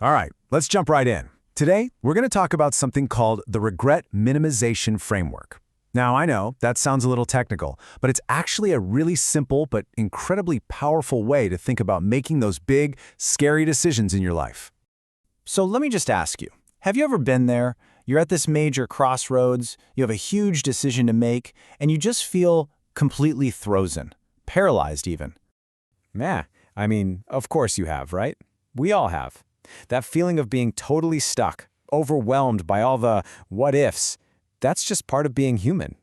All right, let's jump right in. Today, we're going to talk about something called the regret minimization framework. Now, I know that sounds a little technical, but it's actually a really simple but incredibly powerful way to think about making those big, scary decisions in your life. So let me just ask you, have you ever been there? You're at this major crossroads, you have a huge decision to make, and you just feel completely frozen, paralyzed even. Yeah, of course you have, right? We all have. That feeling of being totally stuck, overwhelmed by all the what-ifs, that's just part of being human.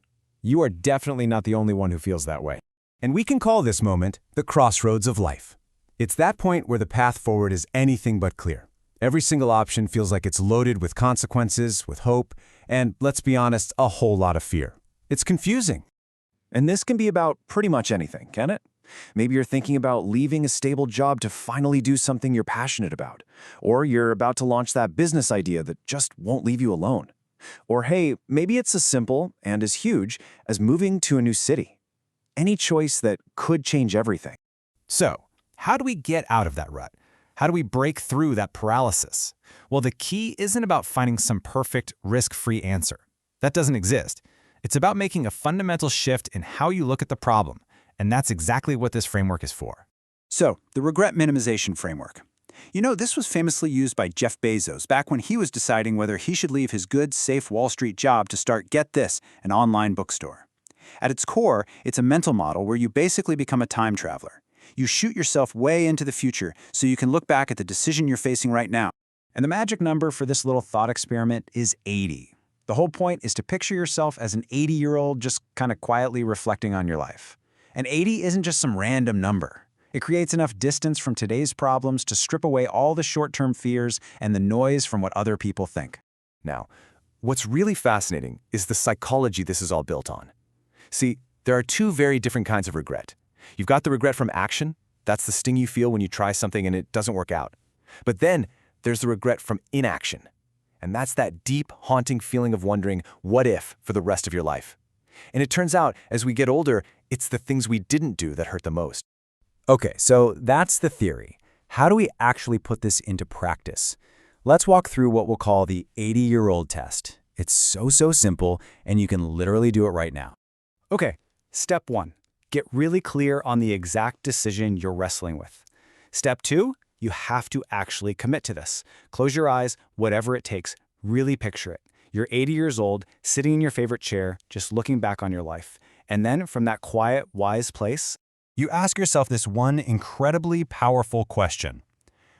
You are definitely not the only one who feels that way. And we can call this moment the crossroads of life. It's that point where the path forward is anything but clear. Every single option feels like it's loaded with consequences, with hope, and, let's be honest, a whole lot of fear. It's confusing. And this can be about pretty much anything, can it? Maybe you're thinking about leaving a stable job to finally do something you're passionate about. Or you're about to launch that business idea that just won't leave you alone. Or hey, maybe it's as simple and as huge as moving to a new city. Any choice that could change everything. So, how do we get out of that rut? How do we break through that paralysis? Well, the key isn't about finding some perfect, risk-free answer. That doesn't exist. It's about making a fundamental shift in how you look at the problem. And that's exactly what this framework is for. So, the regret minimization framework. You know, this was famously used by Jeff Bezos back when he was deciding whether he should leave his good, safe Wall Street job to start, get this, an online bookstore. At its core, it's a mental model where you basically become a time traveler. You shoot yourself way into the future so you can look back at the decision you're facing right now. And the magic number for this little thought experiment is 80. The whole point is to picture yourself as an 80-year-old just kind of quietly reflecting on your life. And 80 isn't just some random number. It creates enough distance from today's problems to strip away all the short-term fears and the noise from what other people think. Now, what's really fascinating is the psychology this is all built on. See, there are two very different kinds of regret. You've got the regret from action. That's the sting you feel when you try something and it doesn't work out. But then there's the regret from inaction. And that's that deep, haunting feeling of wondering, what if, for the rest of your life? And it turns out, as we get older, it's the things we didn't do that hurt the most. Okay, so that's the theory. How do we actually put this into practice? Let's walk through what we'll call the 80-year-old test. It's so simple, and you can literally do it right now. Okay, step 1. Get really clear on the exact decision you're wrestling with. Step 2, you have to actually commit to this. Close your eyes, whatever it takes. Really picture it. You're 80 years old, sitting in your favorite chair, just looking back on your life. And then, from that quiet, wise place, you ask yourself this one incredibly powerful question.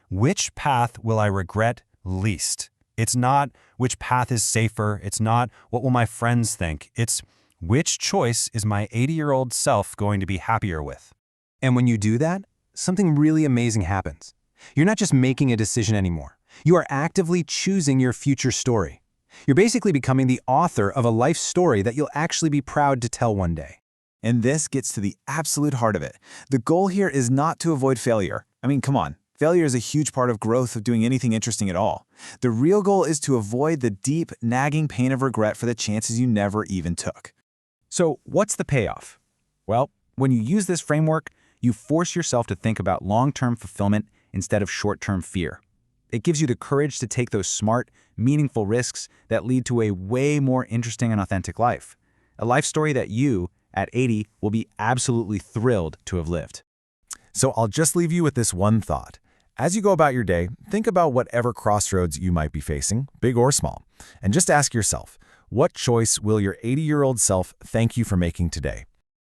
Which path will I regret least? It's not which path is safer. It's not what will my friends think. It's which choice is my 80-year-old self going to be happier with? And when you do that, something really amazing happens. You're not just making a decision anymore. You are actively choosing your future story. You're basically becoming the author of a life story that you'll actually be proud to tell one day. And this gets to the absolute heart of it. The goal here is not to avoid failure. Come on. Failure is a huge part of growth of doing anything interesting at all. The real goal is to avoid the deep, nagging pain of regret for the chances you never even took. So what's the payoff? Well, when you use this framework, you force yourself to think about long-term fulfillment instead of short-term fear. It gives you the courage to take those smart, meaningful risks that lead to a way more interesting and authentic life. A life story that you, at 80, will be absolutely thrilled to have lived. So I'll just leave you with this one thought. As you go about your day, think about whatever crossroads you might be facing, big or small, and just ask yourself, what choice will your 80-year-old self thank you for making today?